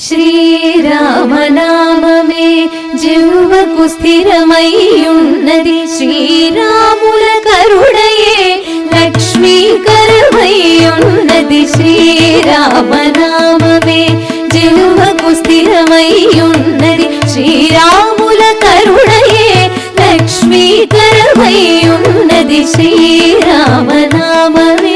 శ్రీరామనామమే జిహ్వకు స్థిరమయ్యున్నది, శ్రీరాముల కరుణయే లక్ష్మీకరమయ్యున్నది. శ్రీరామనామమే జిహ్వకు స్థిరమయ్యున్నది, శ్రీరాముల కరుణయే లక్ష్మీకరమయ్యున్నది. శ్రీరామనామమే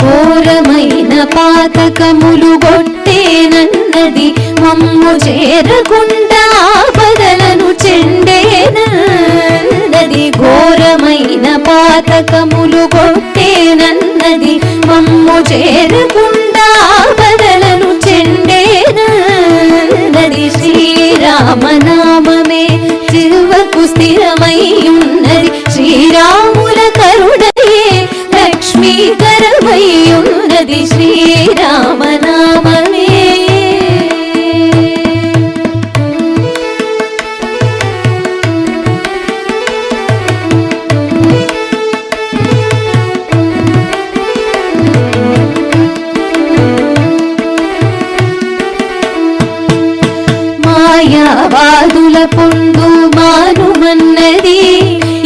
ఘోరమైన పాతకములు గొట్టేనన్నది, మమ్ము చేరకుండా ఆపదలను చెండేనన్నది. ఘోరమైన పాతకములు గొట్టేనన్నది, మమ్ము చేరకుండా ఆపదలను చెండేనన్నది. శ్రీరామనామమే జిహ్వకు స్థిరమయ్యున్నది, శ్రీరాముల కరుణయే లక్ష్మీకరమయ్యున్నది. శ్రీరామనామమే మాయావాదుల పొందు మానుమన్నది,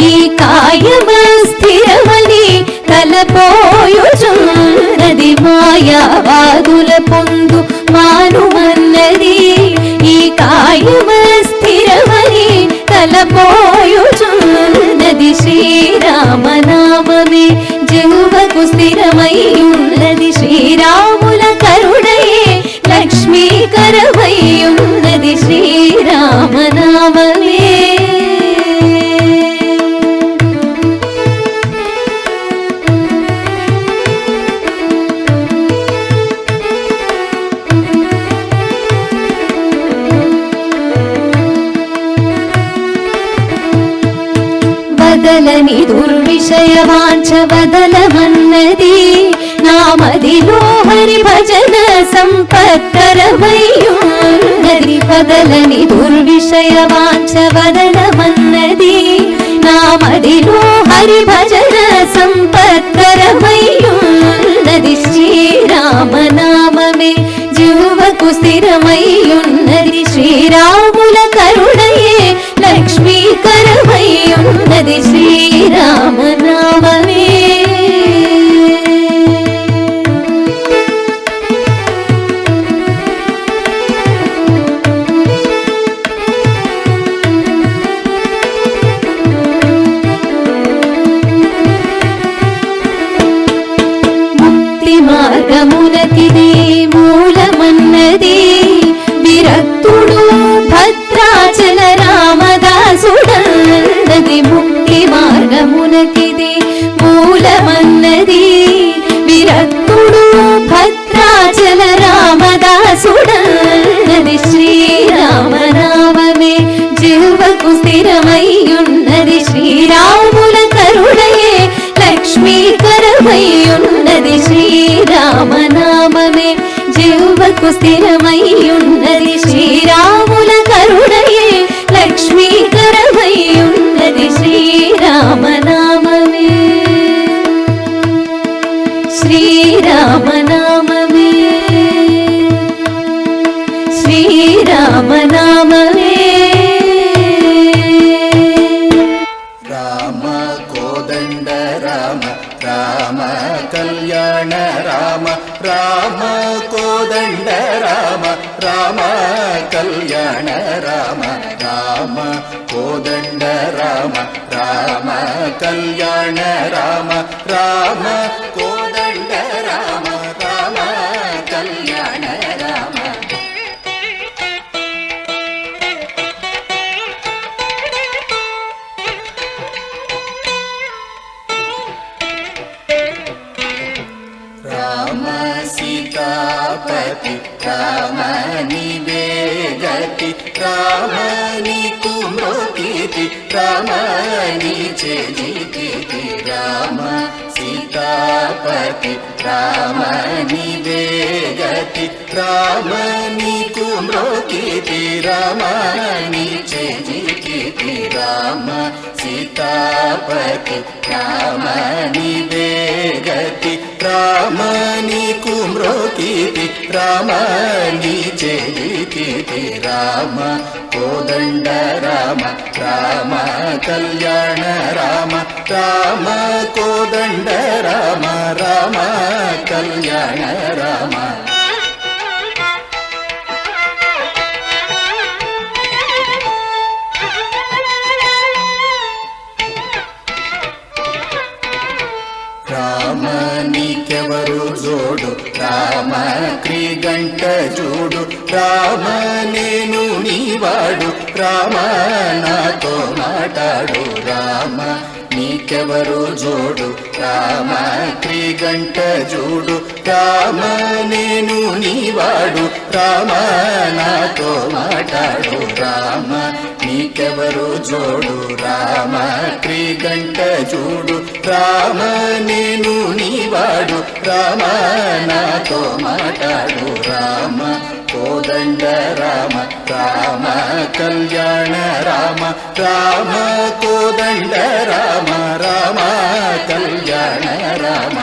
ఈ కాయమ స్థిరమని తలపోయుచున్నది. మాయావాదుల పొందు మానుమన్నది, ఈ కాయమ స్థిరమని తలపోయుచున్నది. శ్రీరామనామమే జిహ్వకు స్థిరమయ్యున్నది, శ్రీరాముల కరుణయే లక్ష్మీకరమయ్యున్నది. శ్రీరామనామమే వదలని దుర్విషయ వాంఛ వదలమన్నది, నామదిలో హరి భజన సంపత్కరమయ్యున్నది. వదలని దుర్విషయ వాంఛ వదలమన్నది, నామదిలో హరి భజన సంపత్కరమయ్యున్నది. శ్రీరామనామమే జిహ్వకు స్థిరమయ్యున్నది, శ్రీరాముల కరుణయే లక్ష్మీకరమయ్యున్నది. శ్రీరామనామమే ముక్తి మార్గమునకిది మూలమన్నది, విరక్తుడు భద్రాచల రామదాసుడన్నది. ముక్తి మార్గమునకిది మూలమన్నది, విరక్తుడు భద్రాచల రామదాసుడన్నది. శ్రీరామనామమే జిహ్వకు స్థిరమయ్యున్నది, శ్రీరాముల కరుణయే లక్ష్మీకరమయ్యున్నది. శ్రీరామనామమే జిహ్వకు స్థిరమయ్యున్నది, శ్రీరాముల కరుణయే లక్ష్మీకరమయ్యున్నది. శ్రీరామనామమే శ్రీరామనామమే శ్రీరామనామమే రామ కోదండ రామ రామ కళ్యాణ రామ రామ కోదండ రామ రామ కళ్యాణ రామ రామ కోదండ రామ రామ కళ్యాణ రామ రామ కోదండ రామ రామ కళ్యాణ రామ. రామ సీతాపతి రామ నీవే గతి, రామ నీకు మ్రోకితి, రామ నీచే జీతితి. రామ సీతాపతి రామ నీవే రామ నీకు మ్రోకితి రామ నీ చెజికితి రామ సీతాపతి రామ నీవే గతి రామ నీకు మ్రోకితి రామ నీ చెజికితి రామ కోదండ రామ రామ కళ్యాణ రామ రామ కోదండ రామ రామ కళ్యాణ రామ రామ నీకెవరు జోడు రామ క్రీగంట చూడు రామ నేను నీవాడు రామ నాతో మాటాడు రామ నీకెవరు జోడు రామ క్రీగంట చూడు రామ నేను నీవాడు రామ నాతో మాటాడు రామ నీకెవరు జోడు రామ క్రీగంట చూడు రామ నేను నీవాడు రామ నాతో మాటాడు రామ కోదండ రామ రామ కళ్యాణ రామ రామ కోదండ రామ రామ కళ్యాణ రామ